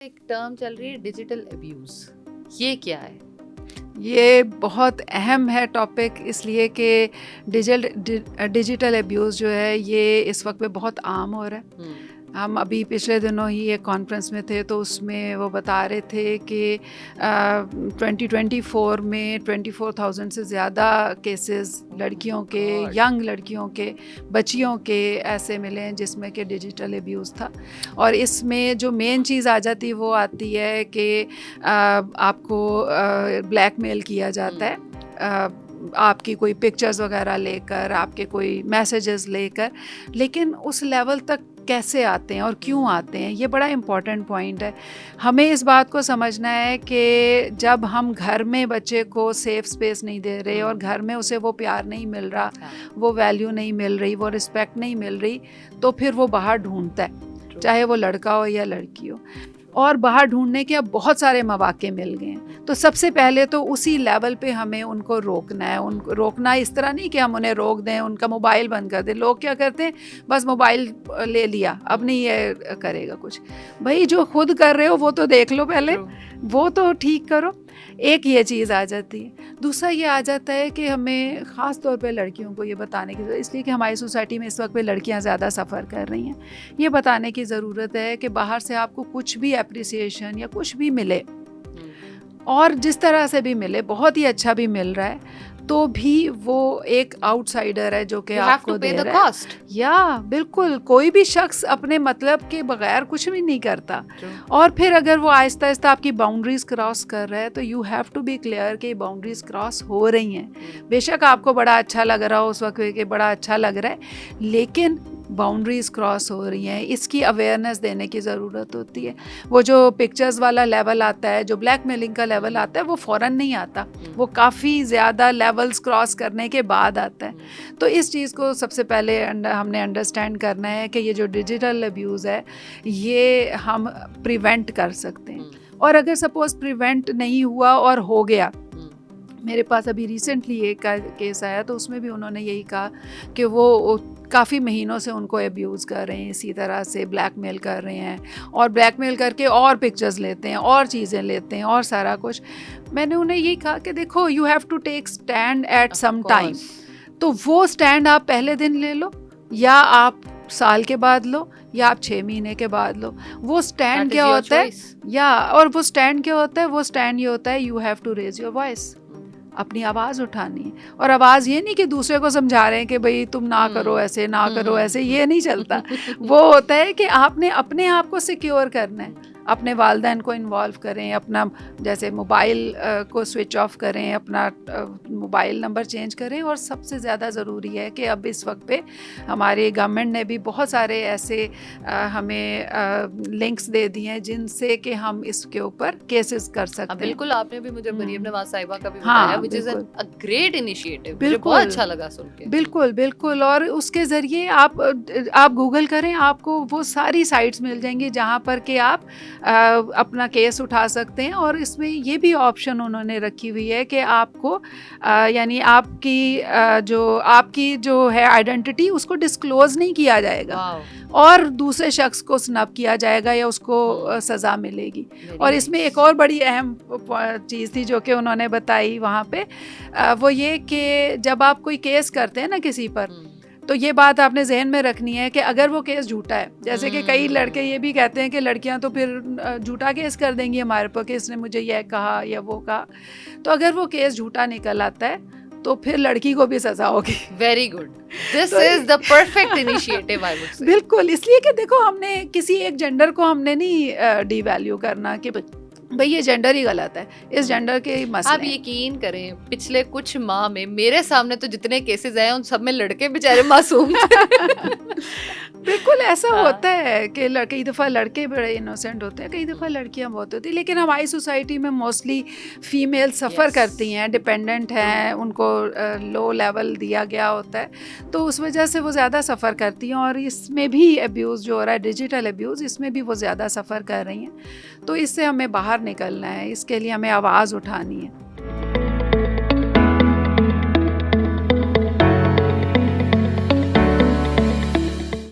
एक टर्म चल रही है डिजिटल अब्यूज, ये क्या है? ये बहुत अहम है टॉपिक, इसलिए कि डिजिटल अब्यूज़ जो है ये इस वक्त पे बहुत आम हो रहा है। हम अभी पिछले दिनों ही एक कॉन्फ्रेंस में थे तो उसमें वो बता रहे थे कि 2024 में 24,000 से ज़्यादा केसेस लड़कियों के, यंग लड़कियों के, बच्चियों के ऐसे मिले हैं जिसमें कि डिजिटल अब्यूज़ था। और इसमें जो मेन चीज़ आ जाती वो आती है कि आपको ब्लैकमेल किया जाता है आपकी कोई पिक्चर्स वगैरह लेकर, आपके कोई मैसेजेस लेकर। लेकिन उस लेवल तक कैसे आते हैं और क्यों आते हैं, ये बड़ा इम्पॉर्टेंट पॉइंट है। हमें इस बात को समझना है कि जब हम घर में बच्चे को सेफ स्पेस नहीं दे रहे और घर में उसे वो प्यार नहीं मिल रहा, वो वैल्यू नहीं मिल रही, वो रिस्पेक्ट नहीं मिल रही, तो फिर वो बाहर ढूंढता है, चाहे वो लड़का हो या लड़की हो। और बाहर ढूंढने के अब बहुत सारे मौके मिल गए हैं। तो सबसे पहले तो उसी लेवल पे हमें उनको रोकना है। उनको रोकना इस तरह नहीं कि हम उन्हें रोक दें, उनका मोबाइल बंद कर दें। लोग क्या करते हैं, बस मोबाइल ले लिया, अब नहीं ये करेगा कुछ। भाई जो खुद कर रहे हो वो तो देख लो पहले, वो तो ठीक करो। एक ये चीज़ आ जाती है। दूसरा ये आ जाता है कि हमें ख़ास तौर पे लड़कियों को ये बताने की ज़रूरत, इसलिए कि हमारी सोसाइटी में इस वक्त पे लड़कियां ज़्यादा सफ़र कर रही हैं। ये बताने की ज़रूरत है कि बाहर से आपको कुछ भी एप्रिसिएशन या कुछ भी मिले, और जिस तरह से भी मिले, बहुत ही अच्छा भी मिल रहा है, तो भी वो एक आउटसाइडर है जो कि आपको दे रहा है। या बिल्कुल, कोई भी शख्स अपने मतलब के बगैर कुछ भी नहीं करता। और फिर अगर वो आहिस्ता आहिस्ता आपकी बाउंड्रीज क्रॉस कर रहा है तो you have to be clear कि बाउंड्रीज क्रॉस हो रही हैं। बेशक आपको बड़ा अच्छा लग रहा हो उस वक्त कि बड़ा अच्छा लग रहा है, लेकिन बाउंड्रीज क्रॉस हो रही हैं, इसकी अवेयरनेस देने की ज़रूरत होती है। वो जो पिक्चर्स वाला लेवल आता है, जो ब्लैकमेलिंग का लेवल आता है, वो फ़ौरन नहीं आता, वो काफ़ी ज़्यादा लेवल्स क्रॉस करने के बाद आता है। तो इस चीज़ को सबसे पहले हमने अंडरस्टैंड करना है कि ये जो डिजिटल अब्यूज़ है ये हम प्रिवेंट कर सकते हैं। और अगर सपोज़ प्रिवेंट नहीं हुआ और हो गया, मेरे पास अभी रिसेंटली एक केस आया तो उसमें भी उन्होंने यही कहा कि वो काफ़ी महीनों से उनको अब्यूज़ कर रहे हैं, इसी तरह से ब्लैकमेल कर रहे हैं, और ब्लैकमेल करके और पिक्चर्स लेते हैं और चीज़ें लेते हैं और सारा कुछ। मैंने उन्हें यही कहा कि देखो, you have to take stand at some time. तो वो स्टैंड आप पहले दिन ले लो, या आप साल के बाद लो, या आप 6 महीने के बाद लो। वो स्टैंड क्या होता है, और वो स्टैंड क्या होता है, वो स्टैंड ये होता है, you have to raise your voice, अपनी आवाज़ उठानी है। और आवाज़ ये नहीं कि दूसरे को समझा रहे हैं कि भाई तुम ना करो ऐसे, ना करो ऐसे, ये नहीं चलता। वो होता है कि आपने अपने आप को सिक्योर करना है, अपने वालिदैन को इन्वॉल्व करें, अपना जैसे मोबाइल को स्विच ऑफ करें, अपना मोबाइल नंबर चेंज करें। और सबसे ज़्यादा ज़रूरी है कि अब इस वक्त पे हमारे गवर्नमेंट ने भी बहुत सारे ऐसे हमें लिंक्स दे दिए हैं जिनसे कि हम इसके ऊपर केसेस कर सकते हैं। बिल्कुल, आपने भी मुझे मरियम नवाज साहिबा का भी बताया, which is a great initiative. मुझे बहुत अच्छा लगा सुन के। बिल्कुल बिल्कुल। और उसके ज़रिए आप गूगल करें, आपको वो सारी साइट्स मिल जाएंगी जहाँ पर कि आप अपना केस उठा सकते हैं। और इसमें ये भी ऑप्शन उन्होंने रखी हुई है कि आपको यानी आपकी जो है आइडेंटिटी, उसको डिस्क्लोज नहीं किया जाएगा और दूसरे शख्स को स्नब किया जाएगा या उसको सज़ा मिलेगी। और इसमें एक और बड़ी अहम चीज़ थी जो कि उन्होंने बताई वहाँ पे, वो ये कि जब आप कोई केस करते हैं ना किसी पर, तो ये बात आपने जहन में रखनी है कि अगर वो केस झूठा है, जैसे कि कई लड़के ये भी कहते हैं कि लड़कियां तो फिर झूठा केस कर देंगी हमारे पर कि इसने मुझे यह कहा या वो कहा, तो अगर वो केस झूठा निकल आता है तो फिर लड़की को भी सजा होगी। Very good, this is the perfect initiative, I would say. बिल्कुल, इसलिए कि देखो, हमने किसी एक जेंडर को हमने नहीं डीवैल्यू करना कि भाई ये जेंडर ही गलत है, इस जेंडर के मसले। आप यकीन करें, पिछले कुछ माह में मेरे सामने तो जितने केसेस आए उन सब में लड़के बेचारे मासूम थे। बिल्कुल ऐसा होता है कि कई दफ़ा लड़के बड़े इनोसेंट होते हैं, कई दफ़ा लड़कियां बहुत होती हैं। लेकिन हमारी सोसाइटी में मोस्टली फीमेल सफ़र करती हैं, डिपेंडेंट हैं, उनको लो लेवल दिया गया होता है, तो उस वजह से वो ज़्यादा सफ़र करती हैं। और इसमें भी अब्यूज़ जो हो रहा है, डिजिटल अब्यूज़, इसमें भी वो ज़्यादा सफ़र कर रही हैं। तो इससे हमें बाहर निकलना है, इसके लिए हमें आवाज़ उठानी है।